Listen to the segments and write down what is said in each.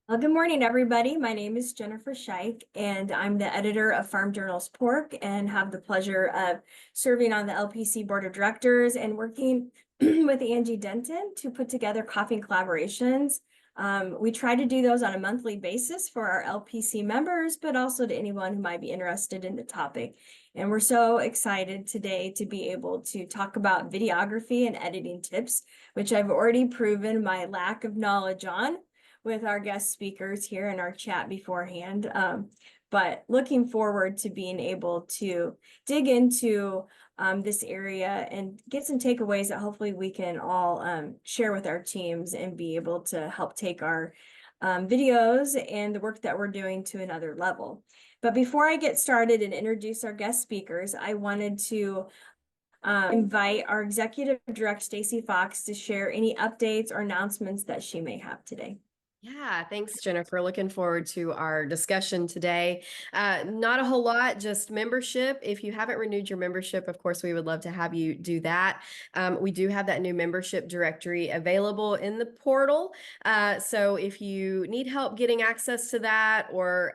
Good morning, everybody. My name is Jennifer Scheich, and I'm the editor of Farm Journal's Pork and have the pleasure of serving on the LPC Board of Directors and working with Angie Denton to put together coffee collaborations. We try to do those on a monthly basis for our LPC members, but also to anyone who might be interested in the topic. And we're so excited today to be able to talk about videography and editing tips, which I've already proven my lack of knowledge on with our guest speakers here in our chat beforehand. But looking forward to being able to dig into this area and get some takeaways that hopefully we can all share with our teams and be able to help take our videos and the work that we're doing to another level. But before I get started and introduce our guest speakers, I wanted to invite our executive director, Stacy Fox, to share any updates or announcements that she may have today. Yeah, thanks, Jennifer. Looking forward to our discussion today. Not a whole lot, just membership. If you haven't renewed your membership, of course, we would love to have you do that. We do have that new membership directory available in the portal. So if you need help getting access to that or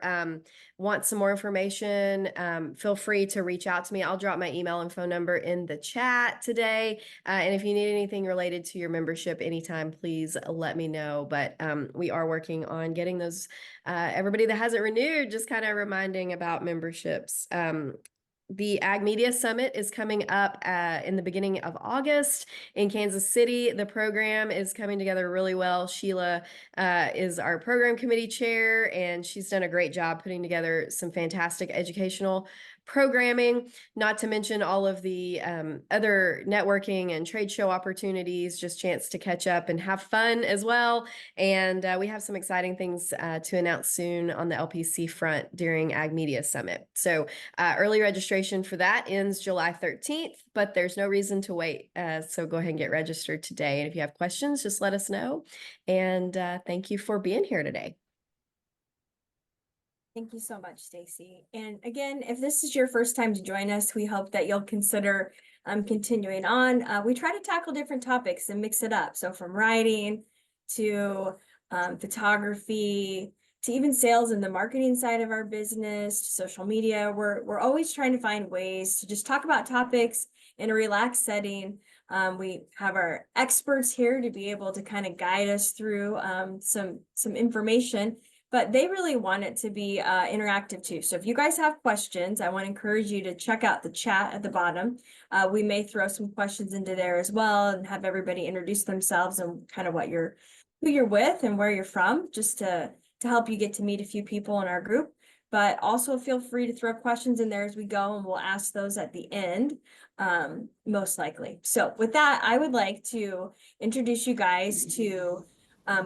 want some more information, feel free to reach out to me. I'll drop my email and phone number in the chat today. And if you need anything related to your membership anytime, please let me know. But we are working on getting those, everybody that hasn't renewed, just kind of reminding about memberships. The Ag Media Summit is coming up in the beginning of August in Kansas City. The program is coming together really well. Sheila is our program committee chair, and she's done a great job putting together some fantastic educational programming, not to mention all of the other networking and trade show opportunities, just chance to catch up and have fun as well. And we have some exciting things to announce soon on the LPC front during Ag Media Summit. So early registration for that ends July 13th, but there's no reason to wait. So go ahead and get registered today. And if you have questions, just let us know. And thank you for being here today. Thank you so much, Stacy. And again, if this is your first time to join us, we hope that you'll consider continuing on. We try to tackle different topics and mix it up. So from writing to photography, to even sales and the marketing side of our business, to social media, we're always trying to find ways to just talk about topics in a relaxed setting. We have our experts here to be able to kind of guide us through some information, but they really want it to be interactive too. So if you guys have questions, I want to encourage you to check out the chat at the bottom. We may throw some questions into there as well and have everybody introduce themselves and kind of who you're with and where you're from, just to help you get to meet a few people in our group. But also feel free to throw questions in there as we go, and we'll ask those at the end, most likely. So with that, I would like to introduce you guys to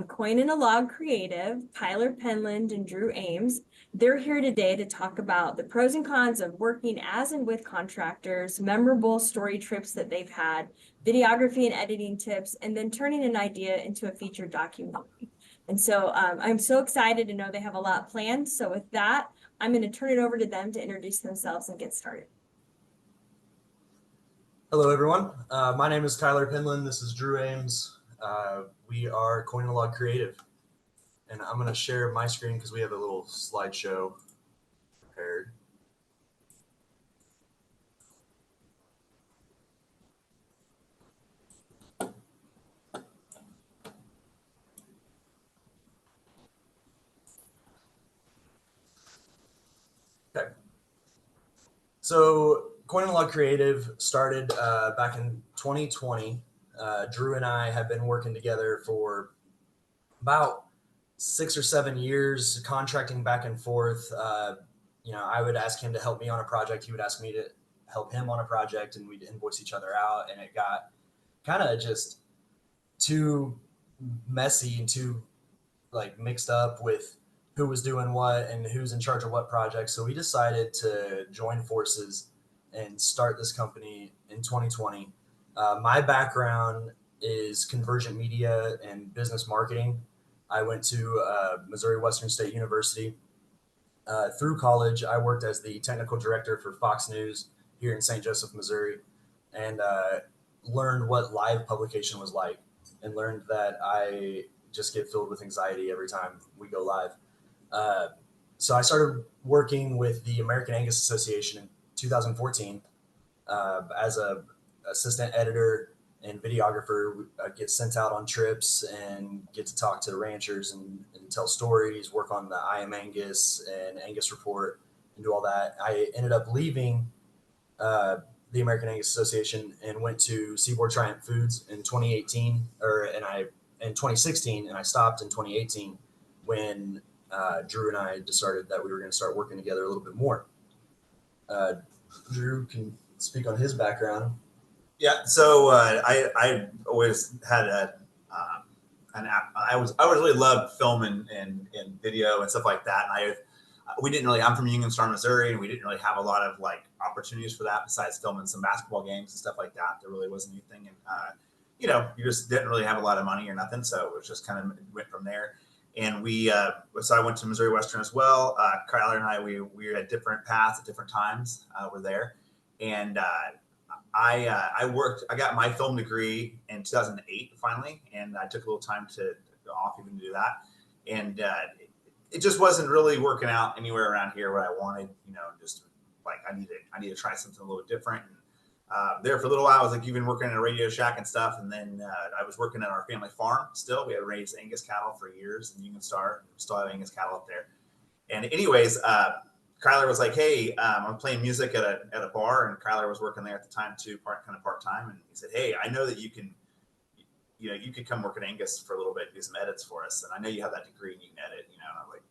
Coin in a Log Creative, Tyler Penland and Drew Ames. They're here today to talk about the pros and cons of working as and with contractors, memorable story trips that they've had, videography and editing tips, and then turning an idea into a featured documentary. And so I'm so excited to know they have a lot planned. So with that, I'm going to turn it over to them to introduce themselves and get started. Hello, everyone. My name is Tyler Penland. This is Drew Ames. We are Coin and Log Creative. And I'm going to share my screen because we have a little slideshow prepared. Okay. So Coin and Log Creative started back in 2020. Drew and I have been working together for about 6 or 7 years, contracting back and forth. I would ask him to help me on a project. He would ask me to help him on a project, and we'd invoice each other out. And it got kind of just too messy and too mixed up with who was doing what and who's in charge of what project. So we decided to join forces and start this company in 2020. My background is convergent media and business marketing. I went to Missouri Western State University. Through college, I worked as the technical director for Fox News here in St. Joseph, Missouri, and learned what live publication was like, and learned that I just get filled with anxiety every time we go live. So I started working with the American Angus Association in 2014 as a assistant editor and videographer. I get sent out on trips and get to talk to the ranchers and tell stories, work on the I Am Angus and Angus report, and do all that. I ended up leaving the American Angus Association and went to Seaboard Triumph Foods in 2018, in 2016, and I stopped in 2018 when Drew and I decided that we were going to start working together a little bit more. Drew can speak on his background. Yeah, so I always had an app. I really loved film and video and stuff like that. And we didn't really. I'm from Union Star, Missouri, and we didn't really have a lot of like opportunities for that besides filming some basketball games and stuff like that. There really wasn't anything, and you just didn't really have a lot of money or nothing. So it was just kind of went from there. And so I went to Missouri Western as well. Kyler and I, we had different paths at different times. We're there, and I got my film degree in 2008 finally, and I took a little time off even to do that. And it just wasn't really working out anywhere around here what I wanted, just like I need to try something a little different. And there for a little while, I was like even working in a Radio Shack and stuff. And then I was working at our family farm still. We had raised Angus cattle for years in Union Star. We still have Angus cattle up there. And anyways, Kyler was like, "Hey, I'm playing music at a bar," and Kyler was working there at the time too, part time. And he said, "Hey, I know that you could come work at Angus for a little bit, do some edits for us, and I know you have that degree and you can edit, And I'm like,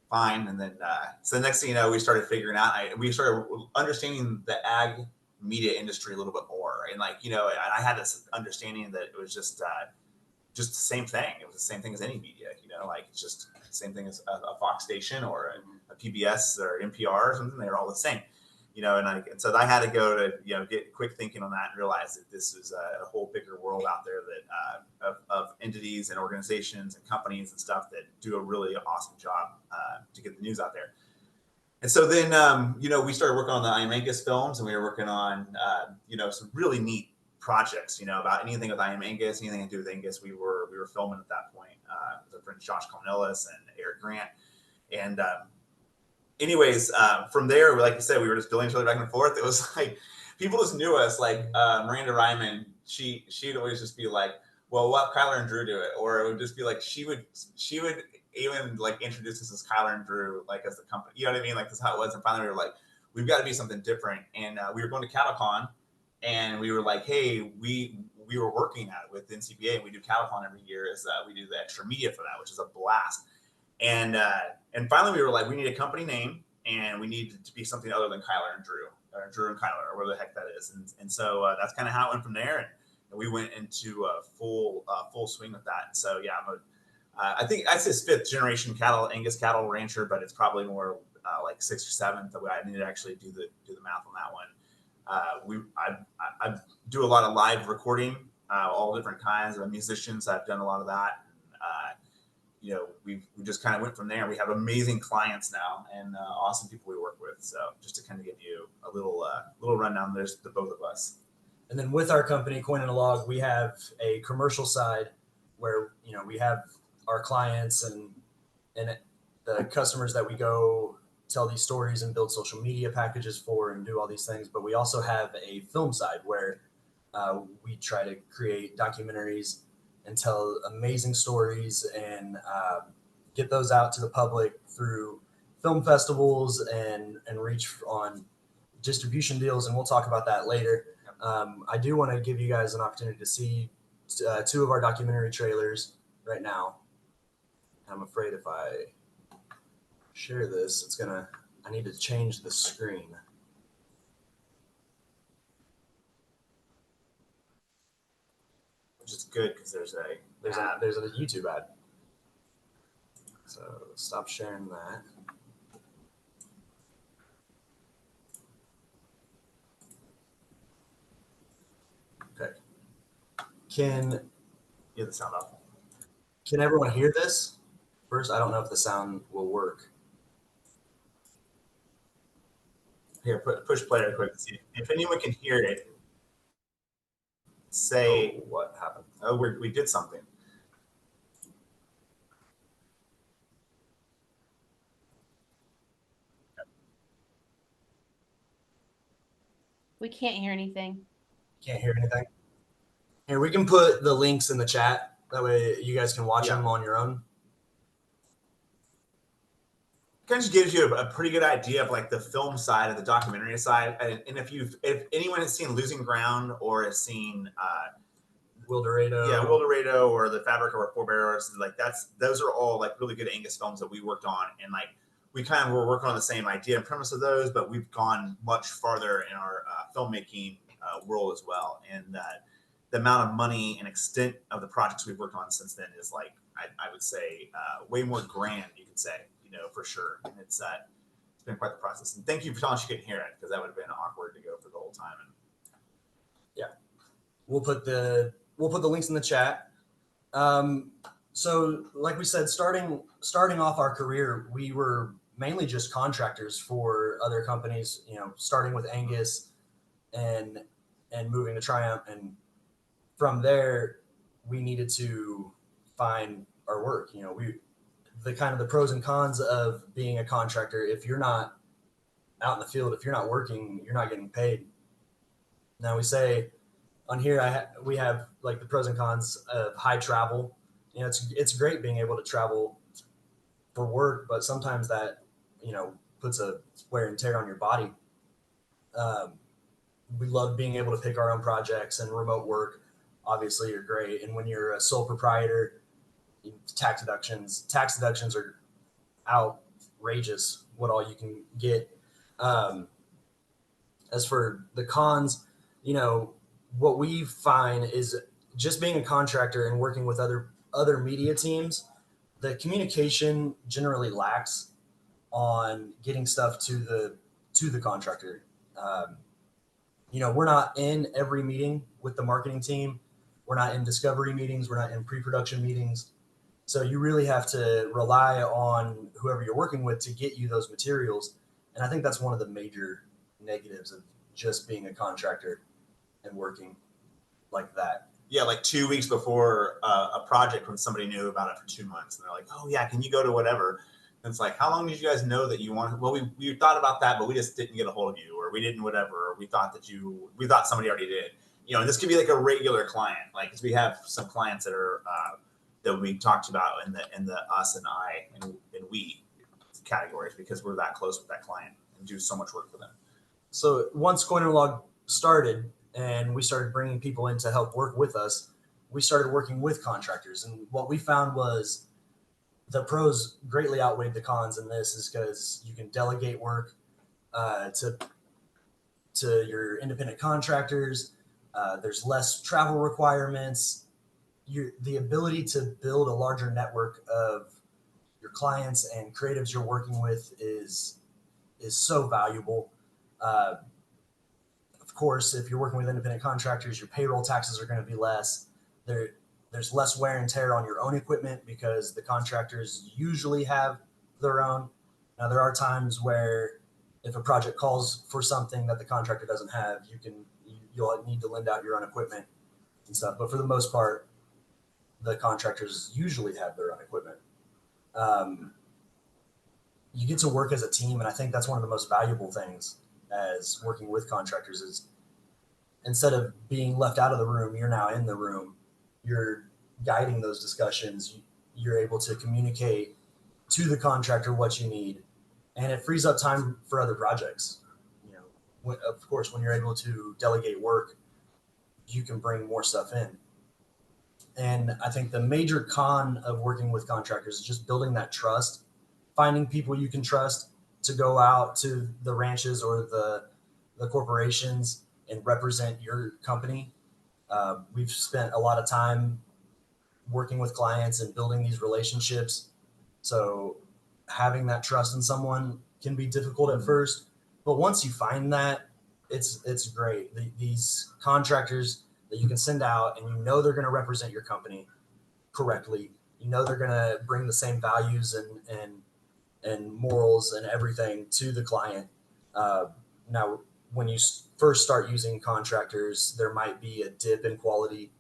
"Fine." And then so the next thing you know, we started figuring out. We started understanding the ag media industry a little bit more, and I had this understanding that it was just the same thing. It was the same thing as any media, it's just the same thing as a Fox station or a PBS or NPR or something. They're all the same, and so I had to go to, get quick thinking on that and realize that this is a whole bigger world out there that of entities and organizations and companies and stuff that do a really awesome job to get the news out there. And so then, we started working on the I Am Angus films, and we were working on, some really neat projects, about anything with I Am Angus, anything to do with Angus. We were filming at that point with our friends Josh Cornelis and Eric Grant. And anyways, from there, like you said, we were just billing each other back and forth. It was like people just knew us. Like Miranda Ryman, she'd always just be like, "Well, what Kyler and Drew do it," or it would just be like she would even like introduce us as Kyler and Drew, like as the company. You know what I mean? Like that's how it was. And finally, we were like, "We've got to be something different." And we were going to CattleCon, and we were like, "Hey, we were working at it with NCBA, and we do CattleCon every year. We do the extra media for that, which is a blast." And finally, we were like, "We need a company name, and we need it to be something other than Kyler and Drew, or Drew and Kyler, or whatever the heck that is." And so that's kind of how it went from there. And we went into a full swing with that. So yeah, I think I'd say 5th generation Angus cattle rancher, but it's probably more like 6th or 7th. I need to actually do the math on that one. I do a lot of live recording, all different kinds of musicians. I've done a lot of that. We just kind of went from there. We have amazing clients now and awesome people we work with. So just to kind of give you a little rundown, there's the both of us. And then with our company, Coin and a Log, we have a commercial side where, we have our clients and the customers that we go tell these stories and build social media packages for and do all these things. But we also have a film side where we try to create documentaries and tell amazing stories and get those out to the public through film festivals and reach on distribution deals. And we'll talk about that later. I do want to give you guys an opportunity to see 2 of our documentary trailers right now. I'm afraid if I share this, I need to change the screen. Which is good because there's a YouTube ad. So stop sharing that. Okay. Can get the sound off. Can everyone hear this? First, I don't know if the sound will work. Here, push play real quick. See if anyone can hear it. Say what happened. Oh, we did something. We can't hear anything. Can't hear anything. Here, we can put the links in the chat. That way you guys can watch Yeah. them on your own. Kind of just gives you a pretty good idea of like the film side and the documentary side. And if anyone has seen Losing Ground or has seen Wildorado. yeah, Wildorado or The Fabric of Our Forebears, like those are all like really good Angus films that we worked on, and like we kind of were working on the same idea and premise of those, but we've gone much farther in our filmmaking world as well. And the amount of money and extent of the projects we've worked on since then is like I would say way more grand, you could say, for sure. And it's been quite the process. And thank you for telling us you couldn't hear it, because that would have been awkward to go for the whole time. And yeah, we'll put the links in the chat. So like we said, starting off our career, we were mainly just contractors for other companies, starting with Angus and moving to Triumph. And from there, we needed to find our work. The kind of the pros and cons of being a contractor. If you're not out in the field, if you're not working, you're not getting paid. Now we say on here, we have like the pros and cons of high travel. It's great being able to travel for work, but sometimes that, puts a wear and tear on your body. We love being able to pick our own projects, and remote work, obviously, are great. And when you're a sole proprietor, tax deductions are outrageous what all you can get. As for the cons, what we find is just being a contractor and working with other media teams, the communication generally lacks on getting stuff to the contractor. We're not in every meeting with the marketing team. We're not in discovery meetings. We're not in pre-production meetings. So you really have to rely on whoever you're working with to get you those materials. And I think that's one of the major negatives of just being a contractor and working like that. Yeah, like 2 weeks before a project, when somebody knew about it for 2 months, and they're like, "Oh yeah, can you go to whatever?" And it's like, "How long did you guys know that you wanted?" Well, we thought about that, but we just didn't get a hold of you, or we didn't whatever. Or we thought somebody already did. And this could be like a regular client, like, because we have some clients that are that we talked about in the us and I and we categories, because we're that close with that client and do so much work for them. So once Coin and Log started and we started bringing people in to help work with us, we started working with contractors. And what we found was the pros greatly outweighed the cons in this, is because you can delegate work to your independent contractors. There's less travel requirements. The ability to build a larger network of your clients and creatives you're working with is so valuable. Of course, if you're working with independent contractors, your payroll taxes are going to be less. There's less wear and tear on your own equipment because the contractors usually have their own. Now, there are times where if a project calls for something that the contractor doesn't have, you'll need to lend out your own equipment and stuff. But for the most part, the contractors usually have their own equipment. You get to work as a team, and I think that's one of the most valuable things as working with contractors is instead of being left out of the room, you're now in the room. You're guiding those discussions. You're able to communicate to the contractor what you need, and it frees up time for other projects. Of course, when you're able to delegate work, you can bring more stuff in. And I think the major con of working with contractors is just building that trust, finding people you can trust to go out to the ranches or the corporations and represent your company. We've spent a lot of time working with clients and building these relationships. So having that trust in someone can be difficult at first, but once you find that, it's great. These contractors that you can send out, and they're going to represent your company correctly. They're going to bring the same values and morals and everything to the client. Now, when you first start using contractors, there might be a dip in quality,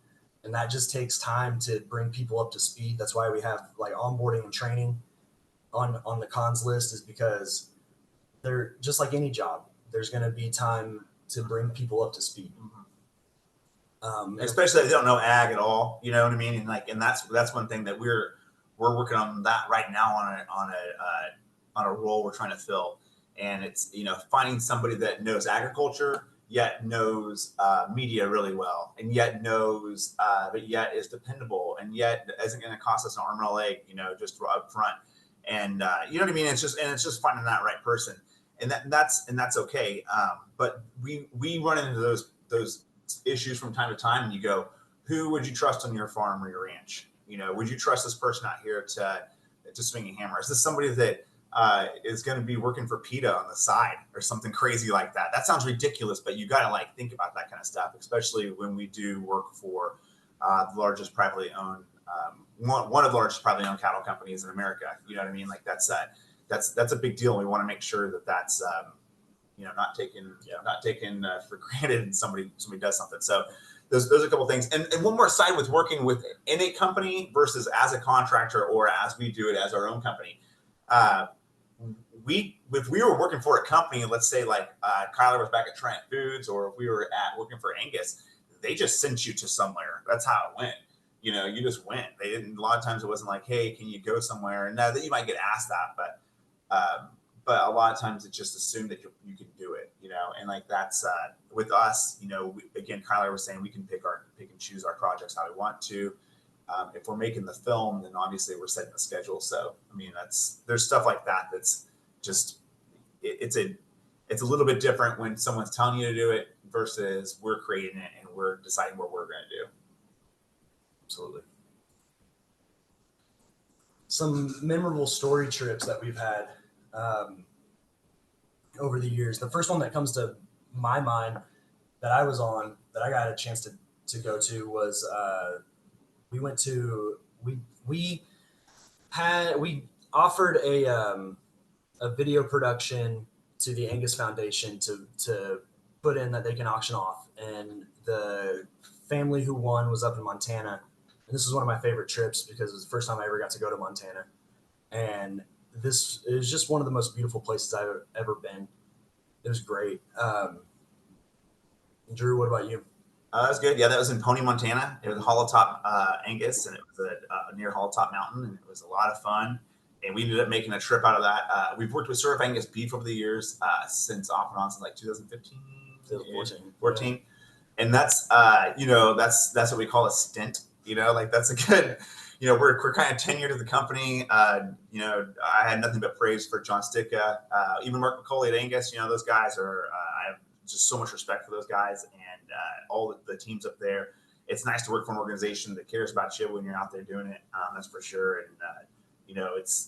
and that just takes time to bring people up to speed. That's why we have like onboarding and training on the cons list, is because they're just like any job. There's going to be time to bring people up to speed. Especially if they don't know ag at all, you know what I mean? And that's one thing that we're working on that right now on a role we're trying to fill. And it's, finding somebody that knows agriculture, yet knows media really well, and yet knows, but yet is dependable, and yet isn't going to cost us an arm and a leg, just up front. And you know what I mean? It's just finding that right person, and that's okay. But we run into those issues from time to time, and you go, who would you trust on your farm or your ranch? Would you trust this person out here to swing a hammer? Is this somebody that is going to be working for PETA on the side or something crazy like that? That sounds ridiculous, but you got to think about that kind of stuff, especially when we do work for the largest privately owned, one of the largest privately owned cattle companies in America. You know what I mean? That's a big deal. We want to make sure that that's not taken for granted, and somebody does something. So those are a couple of things. And one more side with working with in a company versus as a contractor, or as we do it as our own company. If we were working for a company, let's say Kyler was back at Trent Foods, or if we were working for Angus, they just sent you to somewhere. That's how it went. You just went. They didn't. A lot of times it wasn't like, hey, can you go somewhere? And now that you might get asked that, but a lot of times it's just assumed that you can do it. And that's with us. Again, Kyler was saying we can pick and choose our projects how we want to. If we're making the film, then obviously we're setting the schedule. So, there's stuff like that. That's just, it's a little bit different when someone's telling you to do it versus we're creating it and we're deciding what we're going to do. Absolutely. Some memorable story trips that we've had over the years. The first one that comes to my mind that I was on, that I got a chance to go to, was we went to we offered a video production to the Angus Foundation to put in that they can auction off, and the family who won was up in Montana, and this was one of my favorite trips because it was the first time I ever got to go to Montana, and this is just one of the most beautiful places I've ever been. It was great. Drew, what about you? That was good. Yeah, that was in Pony, Montana. It was Holotop Angus, and it was near Holotop Mountain, and it was a lot of fun. And we ended up making a trip out of that. We've worked with Surf Angus beef over the years, since off and on since 2015, 2014. Yeah. And that's that's what we call a stint. That's a good. We're kind of tenured to the company. I had nothing but praise for John Sticka, even Mark McCauley at Angus. Those guys are. I have just so much respect for those guys and all the teams up there. It's nice to work for an organization that cares about you when you're out there doing it. That's for sure. And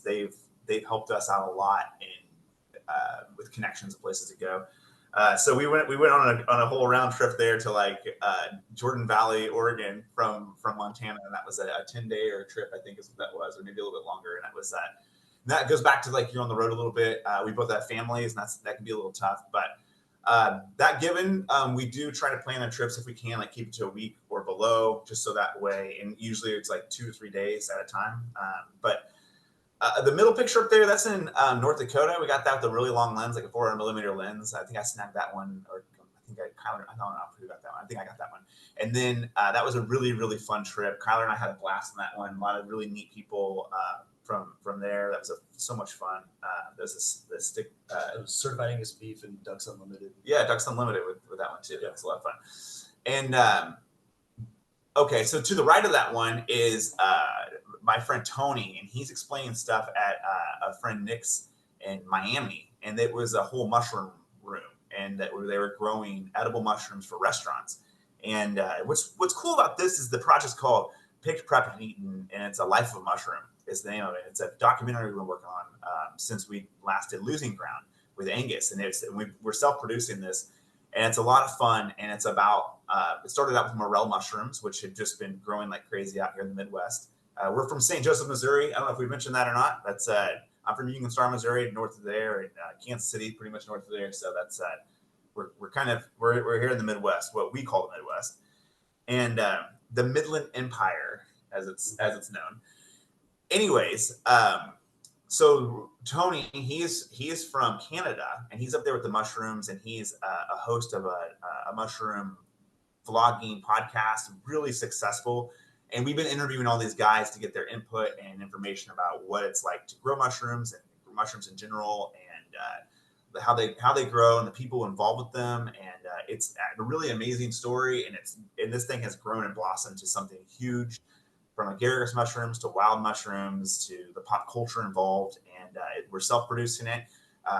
they've helped us out a lot with connections and places to go. So we went on a whole round trip there to Jordan Valley, Oregon from Montana, and that was a 10-day or a trip, I think is what that was, or maybe a little bit longer. And that was that. And that goes back to you're on the road a little bit. We both have families, and that can be a little tough. But that given, we do try to plan our trips if we can, keep it to a week or below, just so that way. And usually it's 2 or 3 days at a time. But the middle picture up there, that's in North Dakota. We got that with a really long lens, a 400mm lens. I think I snagged that one, or I don't know who got that one. I think I got that one. And then that was a really, really fun trip. Kyler and I had a blast on that one. A lot of really neat people from there. That was so much fun. There's this stick. It was Certified Angus beef and Ducks Unlimited. Yeah, Ducks Unlimited with that one too. Yeah, it's a lot of fun. And okay, so to the right of that one is my friend Tony, and he's explaining stuff at a friend Nick's in Miami, and it was a whole mushroom room, and that they were growing edible mushrooms for restaurants. And what's cool about this is the project's called Picked, Prepped, and Eaten, and it's a life of a mushroom is the name of it. It's a documentary we've been working on since we last did Losing Ground with Angus, and we're self-producing this, and it's a lot of fun. And it's about it started out with morel mushrooms, which had just been growing like crazy out here in the Midwest. We're from St. Joseph, Missouri. I don't know if we mentioned that or not. That's I'm from Union Star, Missouri, north of there, and Kansas City, pretty much north of there. So that's we're here in the Midwest, what we call the Midwest, and the Midland Empire, as it's known. Anyways, So Tony, he is from Canada, and he's up there with the mushrooms, and he's a host of a mushroom vlogging podcast, really successful. And we've been interviewing all these guys to get their input and information about what it's like to grow mushrooms and mushrooms in general, and how they grow and the people involved with them. And it's a really amazing story. And this thing has grown and blossomed to something huge, from agaricus mushrooms to wild mushrooms to the pop culture involved. And we're self-producing it.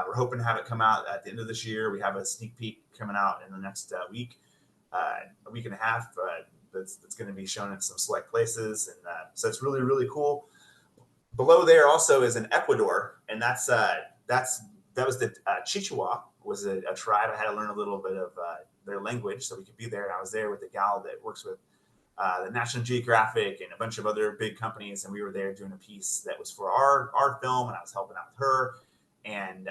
We're hoping to have it come out at the end of this year. We have a sneak peek coming out in the next week, a week and a half. That's going to be shown in some select places, and so it's really, really cool. Below there also is in Ecuador, and that was the Chichewa was a tribe. I had to learn a little bit of their language so we could be there. And I was there with a gal that works with the National Geographic and a bunch of other big companies, and we were there doing a piece that was for our film, and I was helping out with her. And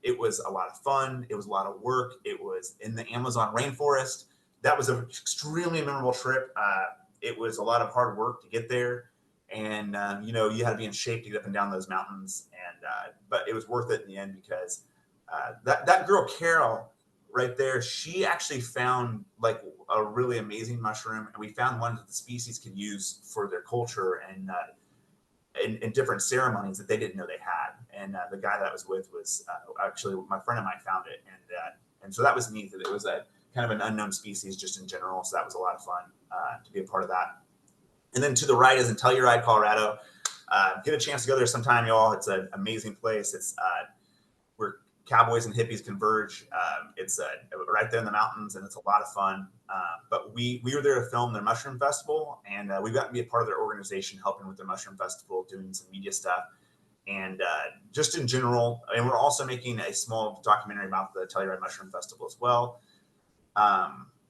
it was a lot of fun. It was a lot of work. It was in the Amazon rainforest. That was an extremely memorable trip. It was a lot of hard work to get there, and you had to be in shape to get up and down those mountains. And but it was worth it in the end, because that girl Carol right there, she actually found like a really amazing mushroom, and we found one that the species could use for their culture and in different ceremonies that they didn't know they had. And the guy that I was with was actually my friend of mine found it, and so that was neat that it was a kind of an unknown species just in general. So that was a lot of fun to be a part of that. And then to the right is in Telluride, Colorado. Get a chance to go there sometime, y'all. It's an amazing place. It's where cowboys and hippies converge. It's right there in the mountains, and it's a lot of fun. But we were there to film their mushroom festival, and we got to be a part of their organization, helping with their mushroom festival, doing some media stuff. And just in general, and we're also making a small documentary about the Telluride Mushroom Festival as well.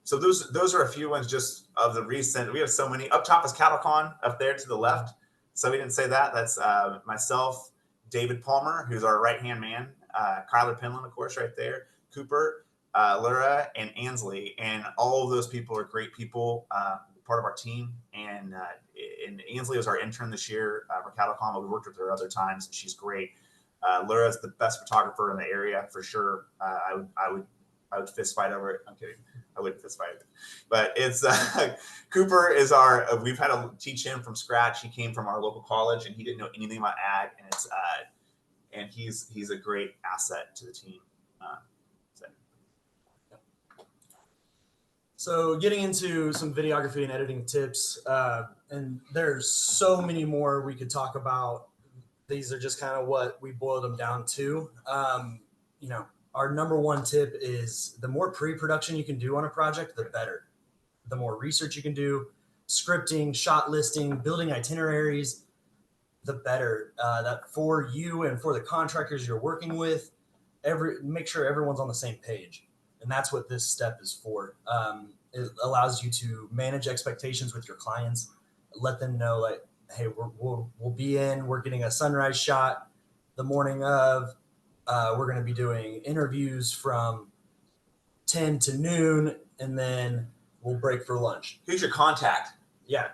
So those are a few ones just of the recent. We have so many. Up top is CattleCon up there to the left. So we didn't say that. That's myself, David Palmer, who's our right-hand man, Kyler Penland, of course, right there, Cooper, Laura, and Ansley. And all of those people are great people, part of our team. And Ansley was our intern this year for CattleCon, but we worked with her other times, and she's great. Laura is the best photographer in the area for sure. I would fist fight over it. I'm kidding. I wouldn't fist fight it. But it's Cooper is we've had to teach him from scratch. He came from our local college, and he didn't know anything about ag, and and he's a great asset to the team. So getting into some videography and editing tips, and there's so many more we could talk about. These are just kind of what we boiled them down to. Our number one tip is the more pre-production you can do on a project, the better. The more research you can do, scripting, shot listing, building itineraries, the better. That for you and for the contractors you're working with, make sure everyone's on the same page. And that's what this step is for. It allows you to manage expectations with your clients, let them know, like, hey, we'll be in, we're getting a sunrise shot the morning of, we're going to be doing interviews from 10 to noon, and then we'll break for lunch. Who's your contact? Yeah.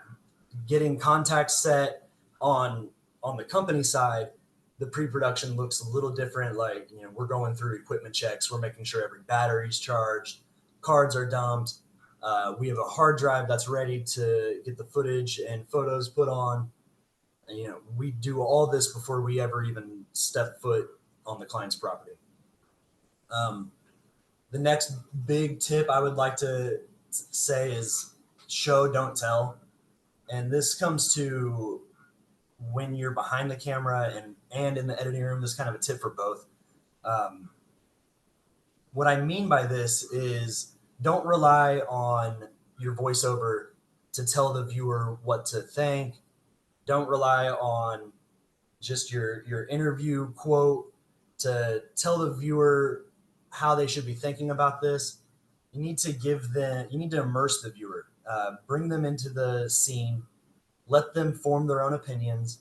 Getting contacts set on the company side, the pre-production looks a little different. Like, we're going through equipment checks. We're making sure every battery's charged, cards are dumped. We have a hard drive that's ready to get the footage and photos put on. And, we do all this before we ever even step foot on the client's property. The next big tip I would like to say is show, don't tell. And this comes to when you're behind the camera and in the editing room. This is kind of a tip for both. What I mean by this is don't rely on your voiceover to tell the viewer what to think. Don't rely on just your interview quote to tell the viewer how they should be thinking about this. You need to immerse the viewer, bring them into the scene, let them form their own opinions.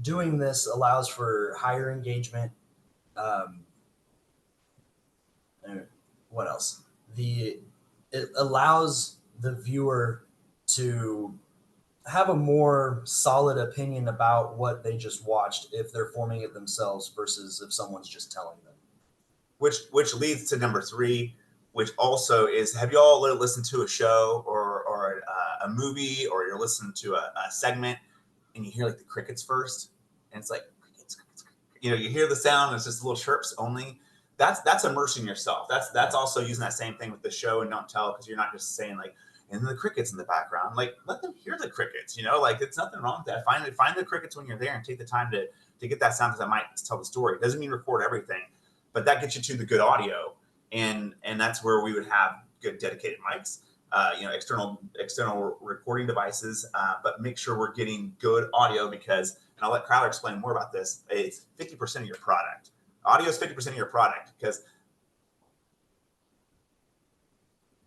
Doing this allows for higher engagement. What else? It allows the viewer to have a more solid opinion about what they just watched if they're forming it themselves versus if someone's just telling them. Which leads to number 3, which also is, have you all listened to a show or a movie, or you're listening to a segment and you hear like the crickets first, and it's like crickets, crickets, crickets. You know, you hear the sound, and it's just little chirps only. That's immersing yourself. That's also using that same thing with the show and don't tell, because you're not just saying like, and the crickets in the background. Like, let them hear the crickets. You know, like, it's nothing wrong with that. Find the crickets when you're there and take the time to get that sound, because that might tell the story. It doesn't mean record everything, but that gets you to the good audio, and that's where we would have good dedicated mics, external recording devices, but make sure we're getting good audio, because, and I'll let Crowder explain more about this, it's 50% of your product. Audio is 50% of your product, because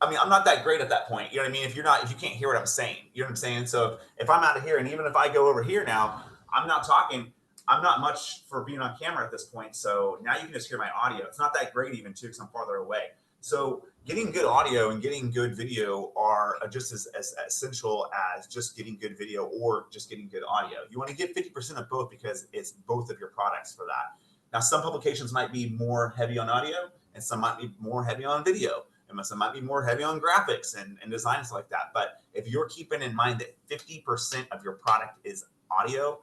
I mean, I'm not that great at that point. You know what I mean? If you can't hear what I'm saying, you know what I'm saying? So if I'm out of here, and even if I go over here now, I'm not talking, I'm not much for being on camera at this point. So now you can just hear my audio. It's not that great even too, because I'm farther away. So getting good audio and getting good video are just as essential as just getting good video or just getting good audio. You want to get 50% of both, because it's both of your products for that. Now, some publications might be more heavy on audio, and some might be more heavy on video. And some might be more heavy on graphics and designs like that. But if you're keeping in mind that 50% of your product is audio,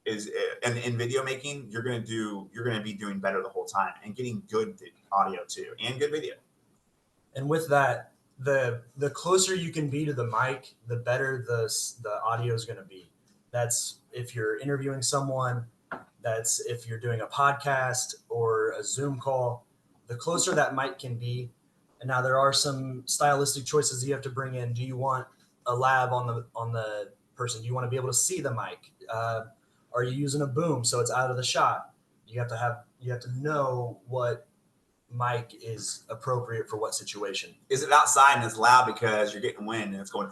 and in video making, you're going to be doing better the whole time, and getting good audio too, and good video. And with that, the closer you can be to the mic, the better the audio is going to be. That's if you're interviewing someone, that's if you're doing a podcast or a Zoom call, the closer that mic can be. And now there are some stylistic choices you have to bring in. Do you want a lab on the person? Do you want to be able to see the mic? Are you using a boom so it's out of the shot? You have to know what mic is appropriate for what situation. Is it outside and it's loud because you're getting wind and it's going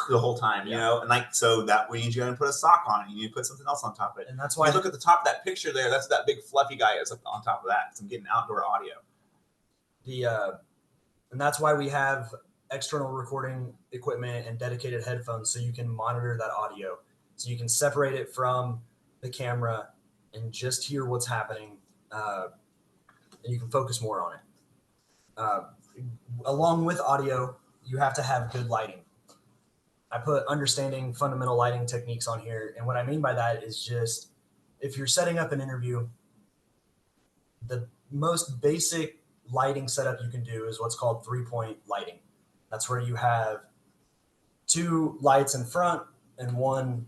the whole time, you know? And like, so that means you're going to put a sock on it. You need to put something else on top of it. And that's why you look at the top of that picture there. That's that big fluffy guy is up on top of that. So I'm getting outdoor audio. And that's why we have external recording equipment and dedicated headphones, so you can monitor that audio, so you can separate it from the camera and just hear what's happening, and you can focus more on it. Along with audio, you have to have good lighting. I put understanding fundamental lighting techniques on here, and what I mean by that is just, if you're setting up an interview, the most basic lighting setup you can do is what's called 3-point lighting. That's where you have 2 lights in front and 1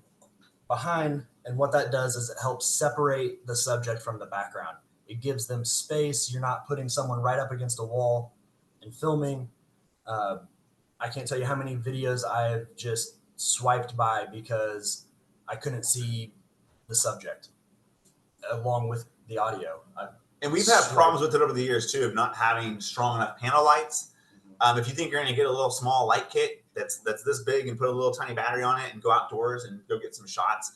behind. And what that does is it helps separate the subject from the background. It gives them space. You're not putting someone right up against a wall and filming. I can't tell you how many videos I've just swiped by because I couldn't see the subject along with the audio. And we've had problems with it over the years too, of not having strong enough panel lights. If you think you're going to get a little small light kit that's this big and put a little tiny battery on it and go outdoors and go get some shots,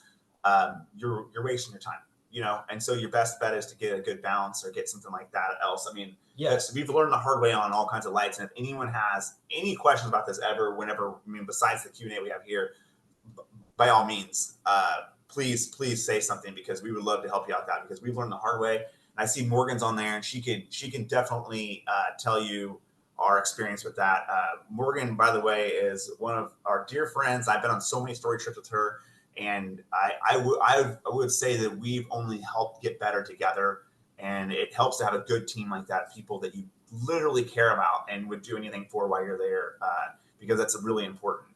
you're wasting your time, you know. And so your best bet is to get a good balance or get something like that. Else, I mean, yes, we've learned the hard way on all kinds of lights. And if anyone has any questions about this besides the Q&A we have here, by all means, please say something, because we would love to help you out because we've learned the hard way. I see Morgan's on there, and she can definitely tell you our experience with that. Morgan, by the way, is one of our dear friends. I've been on so many story trips with her, and I would say that we've only helped get better together. And it helps to have a good team like that, people that you literally care about and would do anything for while you're there, because that's really important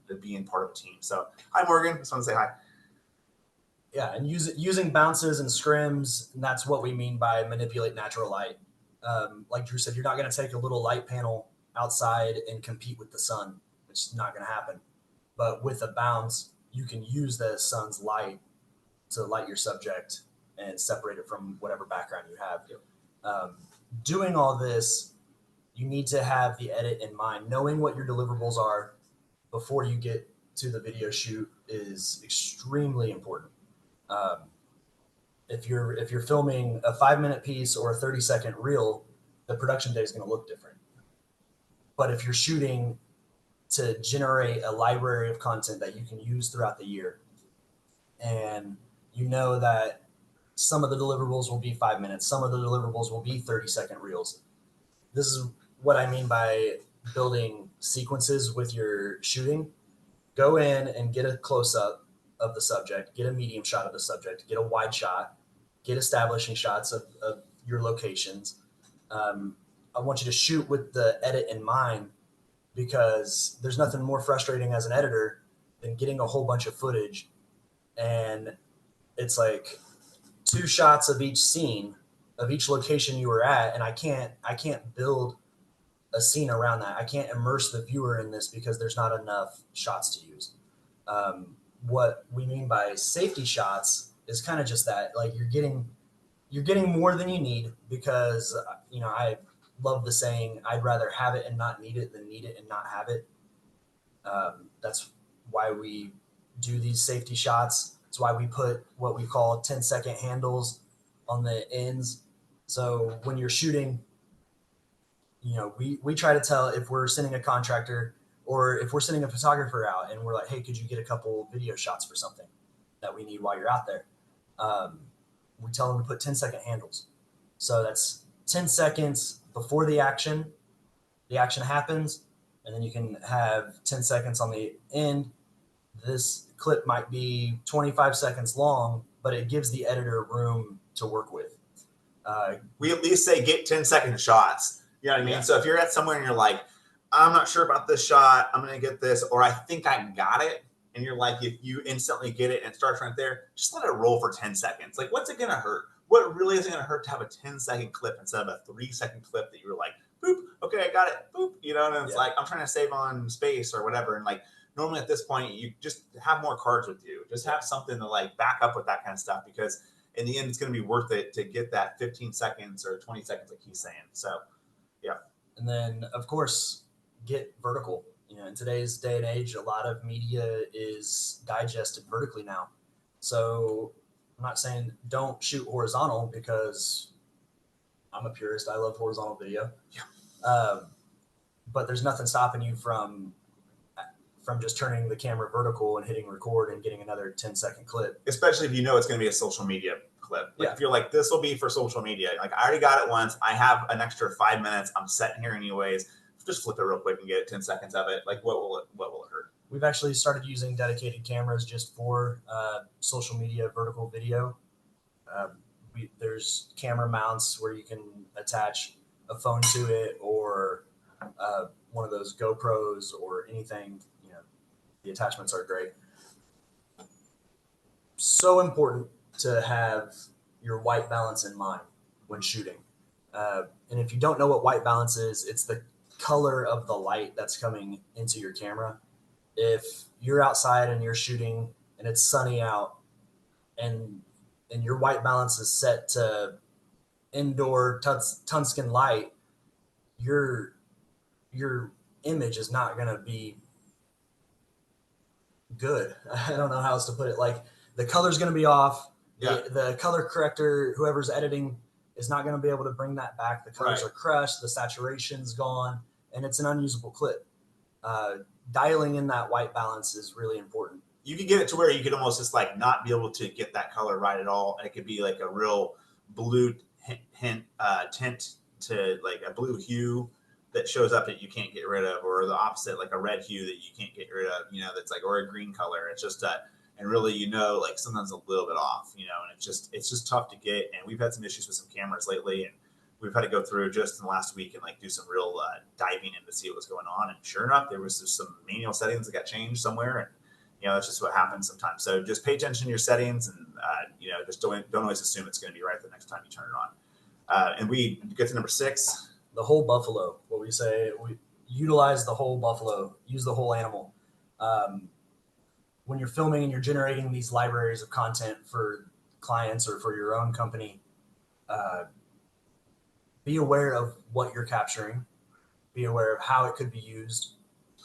to being part of a team. So, hi, Morgan. Just want to say hi. Yeah, and using bounces and scrims, and that's what we mean by manipulate natural light. Like Drew said, you're not going to take a little light panel outside and compete with the sun. It's not going to happen. But with a bounce, you can use the sun's light to light your subject and separate it from whatever background you have. Doing all this, you need to have the edit in mind. Knowing what your deliverables are before you get to the video shoot is extremely important. If you're filming a 5-minute piece or a 30-second reel, the production day is going to look different. But if you're shooting to generate a library of content that you can use throughout the year. And you know that some of the deliverables will be 5 minutes, some of the deliverables will be 30-second reels. This is what I mean by building sequences with your shooting. Go in and get a close-up of the subject, get a medium shot of the subject, get a wide shot, get establishing shots of your locations. I want you to shoot with the edit in mind, because there's nothing more frustrating as an editor than getting a whole bunch of footage and it's like 2 shots of each scene of each location you were at, and I can't build a scene around that. I can't immerse the viewer in this because there's not enough shots to use. What we mean by safety shots is kind of just that, like you're getting more than you need, because I love the saying, I'd rather have it and not need it than need it and not have it. That's why we do these safety shots. It's why we put what we call 10-second handles on the ends. So when you're shooting, we try to tell, if we're sending a contractor or if we're sending a photographer out and we're like, hey, could you get a couple video shots for something that we need while you're out there? We tell them to put 10-second handles. So that's 10 seconds before the action happens, and then you can have 10 seconds on the end. This clip might be 25 seconds long, but it gives the editor room to work with. We at least say get 10-second shots. You know what I mean? Yeah. So if you're at somewhere and you're like, I'm not sure about this shot, I'm going to get this, or I think I got it. And you're like, if you instantly get it and it starts right there, just let it roll for 10 seconds. Like, what's it going to hurt? What really isn't going to hurt to have a 10-second clip instead of a 3-second clip that you were like, boop, okay, I got it, boop, and it's like, I'm trying to save on space or whatever. And like, normally at this point, you just have more cards with you. Just have something to like back up with that kind of stuff, because in the end, it's going to be worth it to get that 15 seconds or 20 seconds like he's saying. So, yeah. And then, of course, get vertical. In today's day and age, a lot of media is digested vertically now. So I'm not saying don't shoot horizontal, because I'm a purist. I love horizontal video. Yeah. But there's nothing stopping you from just turning the camera vertical and hitting record and getting another 10-second clip. Especially if you know it's going to be a social media clip. Like, if you're like, this will be for social media. Like, I already got it once. I have an extra 5 minutes. I'm sitting here anyways. Just flip it real quick and get 10 seconds of it. Like, what will it hurt? We've actually started using dedicated cameras just for social media vertical video. There's camera mounts where you can attach a phone to it, or one of those GoPros or anything. The attachments are great. So important to have your white balance in mind when shooting. And if you don't know what white balance is, it's the color of the light that's coming into your camera. If you're outside and you're shooting and it's sunny out, and your white balance is set to indoor tungsten light, your image is not going to be good. I don't know how else to put it. Like, the color's going to be off. Yeah. The color corrector, whoever's editing, is not going to be able to bring that back. The colors are crushed, the saturation's gone, and it's an unusable clip. Dialing in that white balance is really important. You could get it to where you could almost just like not be able to get that color right at all. And it could be like a real blue tint to like a blue hue that shows up that you can't get rid of, or the opposite, like a red hue that you can't get rid of, that's like, or a green color. It's just and really, like something's a little bit off, and it's just tough to get. And we've had some issues with some cameras lately, and we've had to go through just in the last week and like do some real diving in to see what was going on. And sure enough, there was just some manual settings that got changed somewhere, and that's just what happens sometimes. So just pay attention to your settings, and just don't always assume it's going to be right the next time you turn it on. And we get to number 6. The whole buffalo. What we say, we utilize the whole buffalo, use the whole animal. When you're filming and you're generating these libraries of content for clients or for your own company, be aware of what you're capturing. Be aware of how it could be used.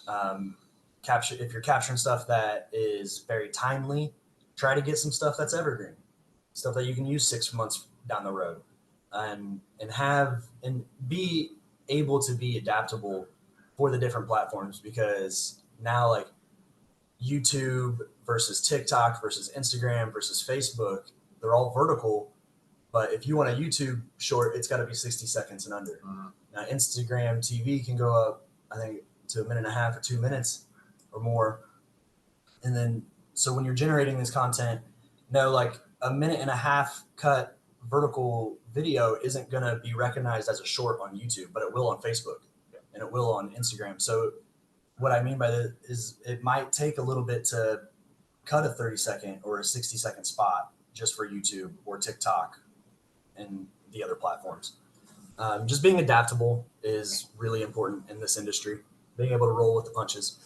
If you're capturing stuff that is very timely, try to get some stuff that's evergreen, stuff that you can use 6 months down the road. And be able to be adaptable for the different platforms, because now like YouTube versus TikTok versus Instagram versus Facebook, they're all vertical. But if you want a YouTube short, it's got to be 60 seconds and under. Now, Instagram TV can go up, I think, to 1.5 or 2 minutes or more. And then, so when you're generating this content, like 1.5-minute cut vertical video isn't going to be recognized as a short on YouTube, but it will on Facebook and it will on Instagram. So what I mean by that is it might take a little bit to cut a 30-second or a 60-second spot just for YouTube or TikTok and the other platforms. Just being adaptable is really important in this industry, being able to roll with the punches.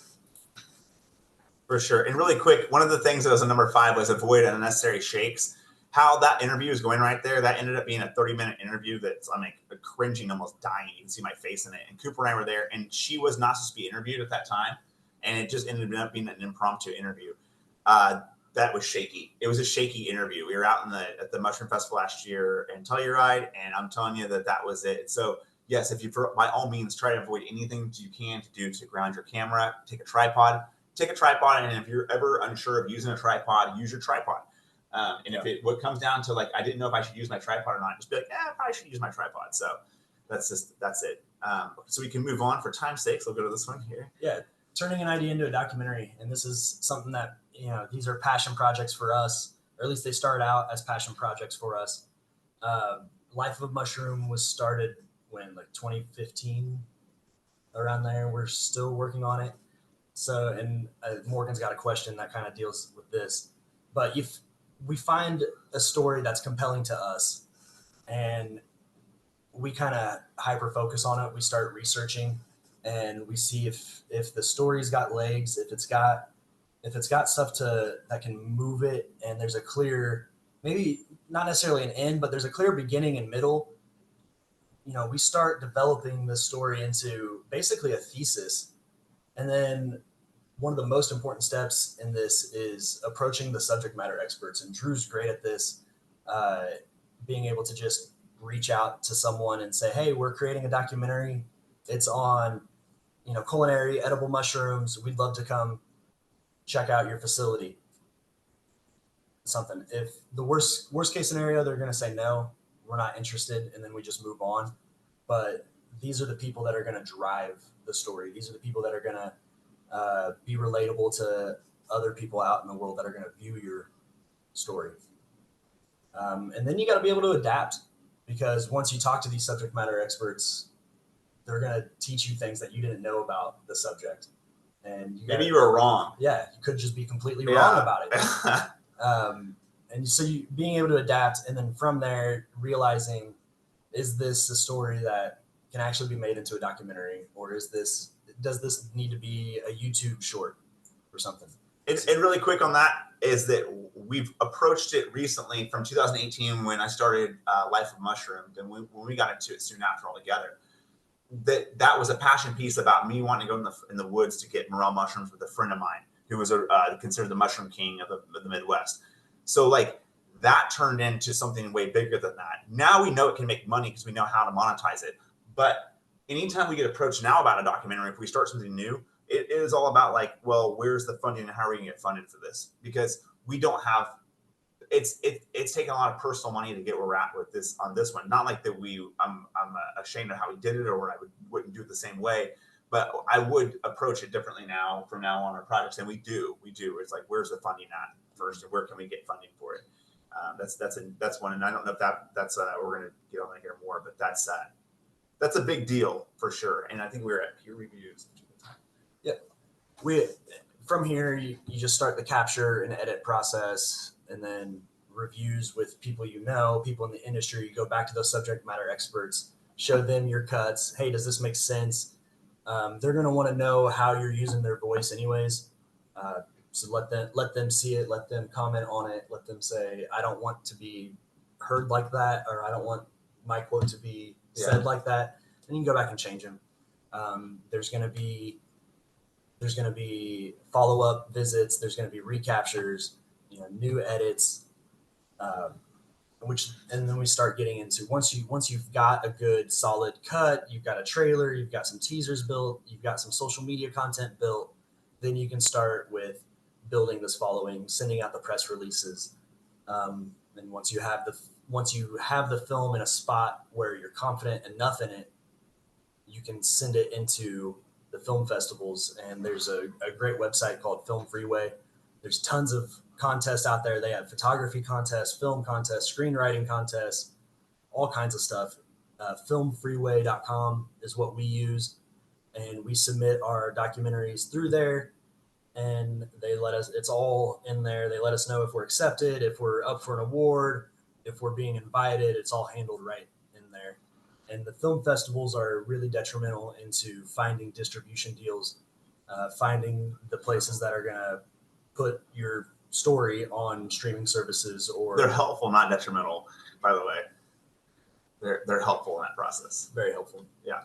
For sure. And really quick, one of the things that was a number 5 was avoid unnecessary shakes. How that interview is going right there, that ended up being a 30-minute interview that's, I'm like cringing, almost dying. You can see my face in it. And Cooper and I were there, and she was not supposed to be interviewed at that time. And it just ended up being an impromptu interview. That was shaky. It was a shaky interview. We were out at the Mushroom Festival last year in Telluride, and I'm telling you that was it. So yes, if you, by all means, try to avoid anything you can to do to ground your camera, take a tripod, and if you're ever unsure of using a tripod, use your tripod. And if what comes down to like, I didn't know if I should use my tripod or not, just be like, I probably should use my tripod. So that's it. So we can move on for time's sake. So we'll go to this one here. Yeah. Turning an idea into a documentary. And this is something that, these are passion projects for us, or at least they start out as passion projects for us. Life of a Mushroom was started when, like 2015, around there. We're still working on it. So, and Morgan's got a question that kind of deals with this. But if we find a story that's compelling to us and we kind of hyper focus on it, we start researching and we see if the story's got legs, if it's got stuff that can move it, and there's a clear, maybe not necessarily an end, but there's a clear beginning and middle. We start developing this story into basically a thesis. And then one of the most important steps in this is approaching the subject matter experts. And Drew's great at this, being able to just reach out to someone and say, hey, we're creating a documentary. It's on, culinary edible mushrooms. We'd love to come check out your facility. Something. If the worst case scenario, they're going to say, no, we're not interested. And then we just move on. But these are the people that are going to drive the story. These are the people that are going to be relatable to other people out in the world that are going to view your story. And then you got to be able to adapt, because once you talk to these subject matter experts, they're going to teach you things that you didn't know about the subject. And maybe you were wrong. Yeah, you could just be completely wrong about it. And so being able to adapt, and then from there realizing, is this a story that can actually be made into a documentary, or does this need to be a YouTube short or something? And really quick on that is that we've approached it recently from 2018 when I started Life of Mushrooms, and when we got into it soon after altogether. That was a passion piece about me wanting to go in the woods to get morel mushrooms with a friend of mine who was considered the mushroom king of the Midwest. So like that turned into something way bigger than that. Now we know it can make money because we know how to monetize it. But anytime we get approached now about a documentary, if we start something new, it is all about like, well, where's the funding and how are we going to get funded for this? Because we don't have, it's taken a lot of personal money to get where we're at with this on this one. Not like that I'm ashamed of how we did it, or I wouldn't do it the same way, but I would approach it differently now from now on our projects. And we do. It's like, where's the funding at first, and where can we get funding for it? That's one. And I don't know if that's we're going to get on that here more, but that's a big deal for sure. And I think we're at peer reviews. Yeah. From here, you just start the capture and edit process, and then reviews with people people in the industry. You go back to those subject matter experts, show them your cuts. Hey, does this make sense? They're going to want to know how you're using their voice anyways. So let them see it, let them comment on it, let them say, I don't want to be heard like that, or I don't want my quote to be said like that. And you can go back and change them. There's going to be follow-up visits. There's going to be recaptures, new edits. and then we start getting into once you've got a good solid cut, you've got a trailer, you've got some teasers built, you've got some social media content built, then you can start with building this following, sending out the press releases. And once you have the film in a spot where you're confident enough in it, you can send it into the film festivals. And there's a great website called Film Freeway. There's tons of contests out there. They have photography contests, film contests, screenwriting contests, all kinds of stuff. Filmfreeway.com is what we use. And we submit our documentaries through there. And they let us, it's all in there. They let us know if we're accepted, if we're up for an award, if we're being invited. It's all handled right in there. And the film festivals are really detrimental into finding distribution deals, finding the places that are going to put your story on streaming services. Or They're helpful, not detrimental, by the way. They're helpful in that process. Very helpful. Yeah.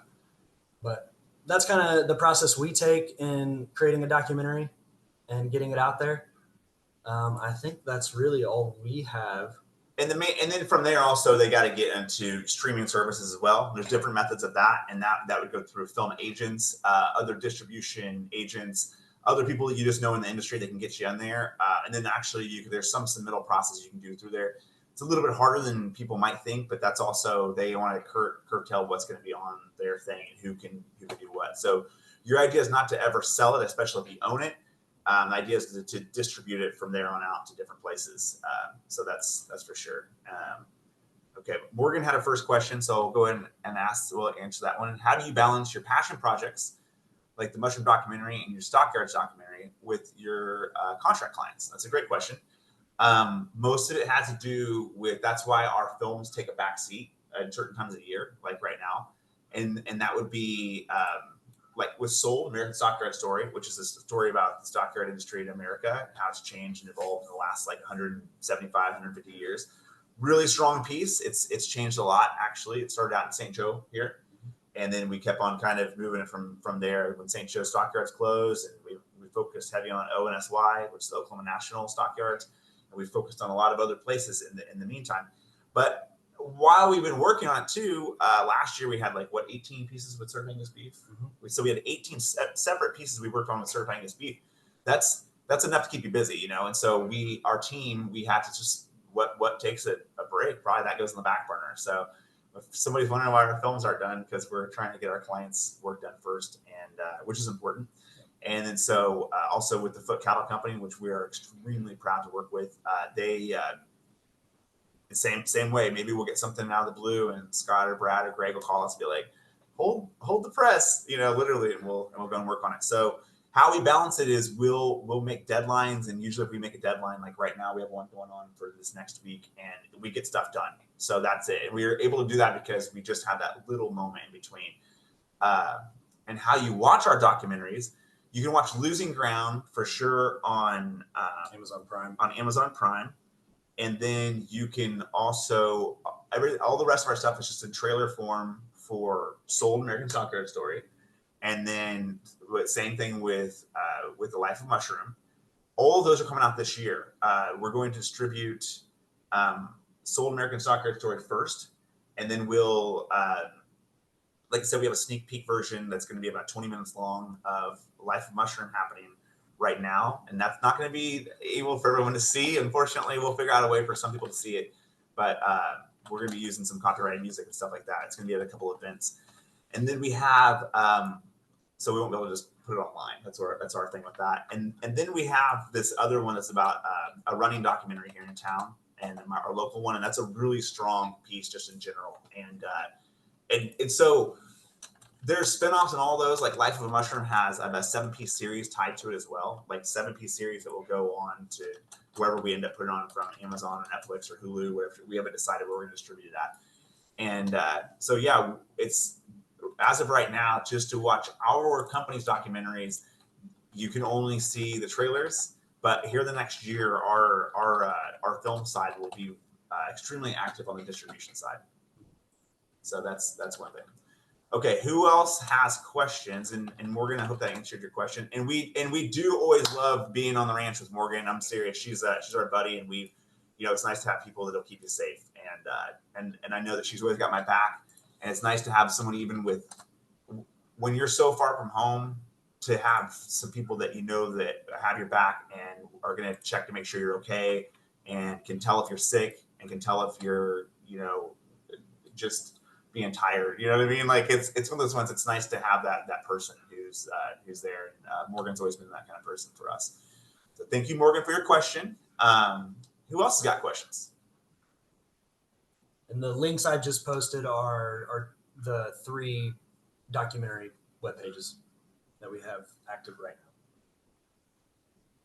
But that's kind of the process we take in creating a documentary and getting it out there. I think that's really all we have. And then from there also they got to get into streaming services as well. There's different methods of that, and that would go through film agents, other distribution agents, other people that you just know in the industry that can get you on there. And then actually there's some submittal process you can do through there. It's a little bit harder than people might think, but that's also, they want to curtail what's going to be on their thing and who can do what. So your idea is not to ever sell it, especially if you own it. The idea is to distribute it from there on out to different places. So that's for sure. Okay, Morgan had a first question, so I'll go ahead and we'll answer that one. How do you balance your passion projects, like the mushroom documentary and your stockyards documentary, with your contract clients? That's a great question. Most of it has to do with, that's why our films take a back seat at certain times of the year, like right now. And that would be like with Soul, American Stockyard Story, which is a story about the stockyard industry in America, how it's changed and evolved in the last like 175, 150 years. Really strong piece. It's changed a lot, actually. It started out in St. Joe here. And then we kept on kind of moving it from there when St. Joe Stockyards closed. And we focused heavy on ONSY, which is the Oklahoma National Stockyards. And we focused on a lot of other places in the meantime. But while we've been working on it too, last year we had 18 pieces with Certified Angus beef. Mm-hmm. So we had 18 separate pieces we worked on with Certified Angus beef. That's enough to keep you busy, And so our team, we had to just, what takes a break, probably that goes in the back burner. So if somebody's wondering why our films aren't done, because we're trying to get our clients' work done first, and which is important. And then so also with the Foot Cattle Company, which we are extremely proud to work with, they same way. Maybe we'll get something out of the blue, and Scott or Brad or Greg will call us and be like, hold the press, literally, and we'll go and work on it. So how we balance it is we'll make deadlines, and usually if we make a deadline, like right now we have one going on for this next week, and we get stuff done. So that's it. And we were able to do that because we just had that little moment in between. And how you watch our documentaries, you can watch Losing Ground for sure on Amazon Prime. And then you can also, all the rest of our stuff is just in trailer form for Soul, American Stockyard Story. And then same thing with The Life of Mushroom. All of those are coming out this year. We're going to distribute Soul, American Stockyard Story first. And then we'll, like I said, we have a sneak peek version that's going to be about 20 minutes long of Life of Mushroom happening right now, and that's not going to be able for everyone to see. Unfortunately, we'll figure out a way for some people to see it, but we're going to be using some copyrighted music and stuff like that. It's going to be at a couple of events, and then we have so we won't be able to just put it online. That's our thing with that, and then we have this other one that's about a running documentary here in town, and our local one, and that's a really strong piece just in general, and so there's spinoffs and all those. Like Life of a Mushroom has a 7-piece series tied to it as well, like 7-piece series that will go on to wherever we end up putting on from Amazon or Netflix or Hulu, wherever we haven't decided where we're going to distribute that. And so yeah, it's as of right now, just to watch our company's documentaries, you can only see the trailers. But here the next year, our film side will be extremely active on the distribution side. So that's one thing. Okay, who else has questions? And Morgan, I hope that answered your question. And we do always love being on the ranch with Morgan. I'm serious. She's our buddy, and it's nice to have people that'll keep you safe. and I know that she's always got my back. And it's nice to have someone, even with when you're so far from home, to have some people that you know that have your back and are going to check to make sure you're okay, and can tell if you're sick, and can tell if you're, just being tired. You know what I mean? Like it's one of those ones. It's nice to have that person who's there. And Morgan's always been that kind of person for us. So thank you, Morgan, for your question. Who else has got questions? And the links I just posted are the 3 documentary web pages that we have active right now.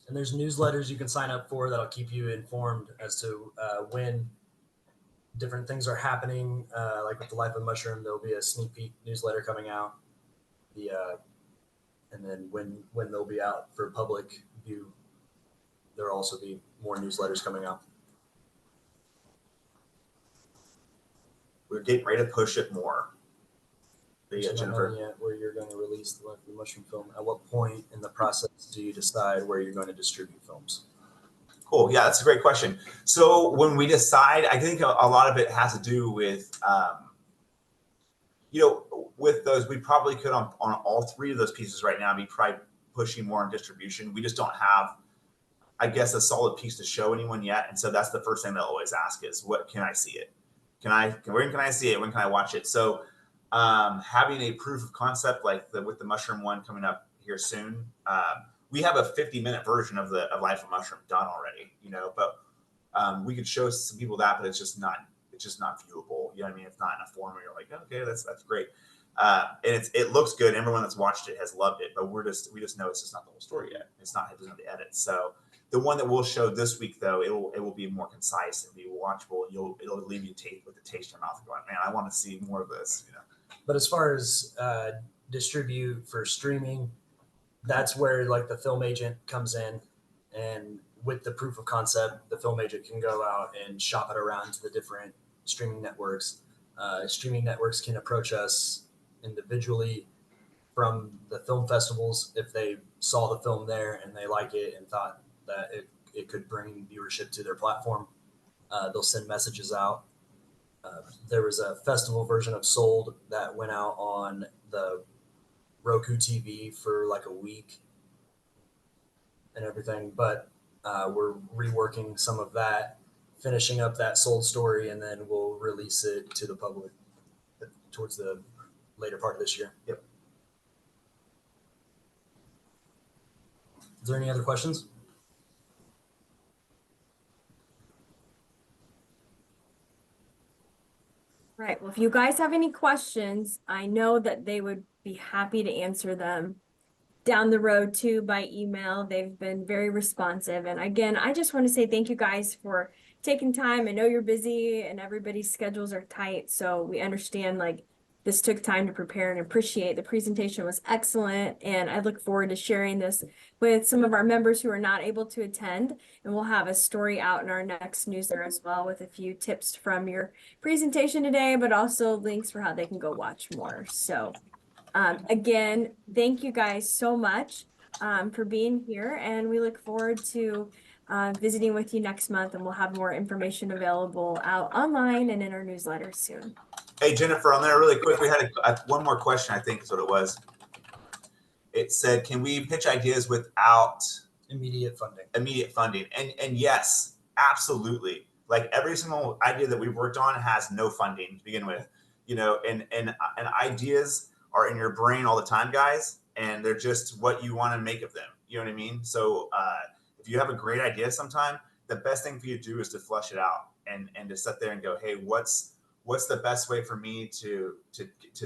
And there's newsletters you can sign up for that'll keep you informed as to when different things are happening. Like with the Life of Mushroom, there'll be a sneak peek newsletter coming out. And then when they'll be out for public view, there'll also be more newsletters coming out. We're getting ready to push it more. So not Jennifer. knowing yet where you're going to release the Life of the Mushroom film. At what point in the process do you decide where you're going to distribute films? Cool. Yeah, that's a great question. So when we decide, I think a lot of it has to do with, with those, we probably could on all 3 of those pieces right now be probably pushing more on distribution. We just don't have, I guess, a solid piece to show anyone yet. And so that's the first thing they'll always ask is, what can I see it? When can I see it? When can I watch it? So having a proof of concept like with the mushroom one coming up here soon, we have a 50-minute version of Life of Mushroom done already, but we could show some people that, but it's just not viewable. You know what I mean? It's not in a form where you're like, okay, that's great. And it looks good. Everyone that's watched it has loved it, but we just know it's just not the whole story yet. It doesn't have the edits. So the one that we'll show this week, though, it will be more concise and be watchable. It'll leave you with the taste in your mouth going, man, I want to see more of this. But as far as distribute for streaming, that's where like the film agent comes in, and with the proof of concept, the film agent can go out and shop it around to the different streaming networks. Streaming networks can approach us individually from the film festivals if they saw the film there and they like it and thought that it could bring viewership to their platform. They'll send messages out. There was a festival version of Sold that went out on the Roku TV for like a week and everything, but we're reworking some of that, finishing up that Sold story, and then we'll release it to the public towards the later part of this year. Yep. Is there any other questions? Right. Well, if you guys have any questions, I know that they would be happy to answer them down the road too by email. They've been very responsive. And again, I just want to say thank you guys for taking time. I know you're busy and everybody's schedules are tight, so we understand like this took time to prepare, and appreciate the presentation was excellent. And I look forward to sharing this with some of our members who are not able to attend. And we'll have a story out in our next newsletter as well with a few tips from your presentation today, but also links for how they can go watch more. So again, thank you guys so much for being here, and we look forward to visiting with you next month, and we'll have more information available out online and in our newsletter soon. Hey, Jennifer, on there really quick, we had one more question, I think is what it was. It said, can we pitch ideas without Immediate funding. And yes, absolutely. Like every single idea that we've worked on has no funding to begin with, and ideas are in your brain all the time, guys, and they're just what you want to make of them. You know what I mean? So if you have a great idea sometime, the best thing for you to do is to flesh it out and to sit there and go, hey, what's the best way for me to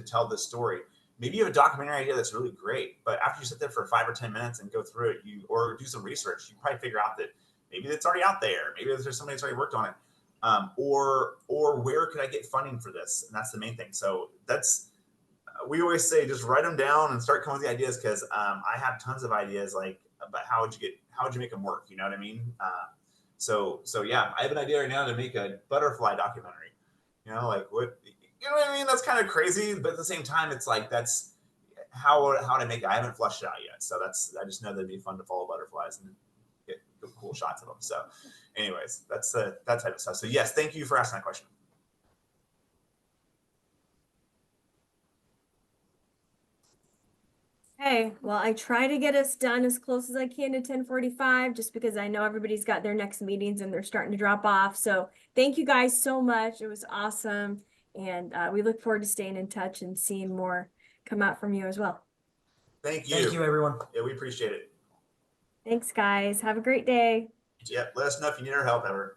tell this story? Maybe you have a documentary idea that's really great, but after you sit there for 5 or 10 minutes and go through it, or do some research, you probably figure out that maybe it's already out there. Maybe there's somebody that's already worked on it. Or where could I get funding for this? And that's the main thing. So we always say, just write them down and start coming with the ideas, because I have tons of ideas like about how would you make them work? You know what I mean? So yeah, I have an idea right now to make a butterfly documentary. Like what? You know what I mean? That's kind of crazy, but at the same time, it's like that's how to make it. I haven't flushed it out yet, so I just know that'd be fun to follow butterflies and get cool shots of them. So, anyways, that's that type of stuff. So yes, thank you for asking that question. Okay, well, I try to get us done as close as I can to 10:45, just because I know everybody's got their next meetings and they're starting to drop off. So thank you guys so much. It was awesome. And we look forward to staying in touch and seeing more come out from you as well. Thank you. Thank you, everyone. Yeah, we appreciate it. Thanks, guys. Have a great day. Yep. Let us know if you need our help ever.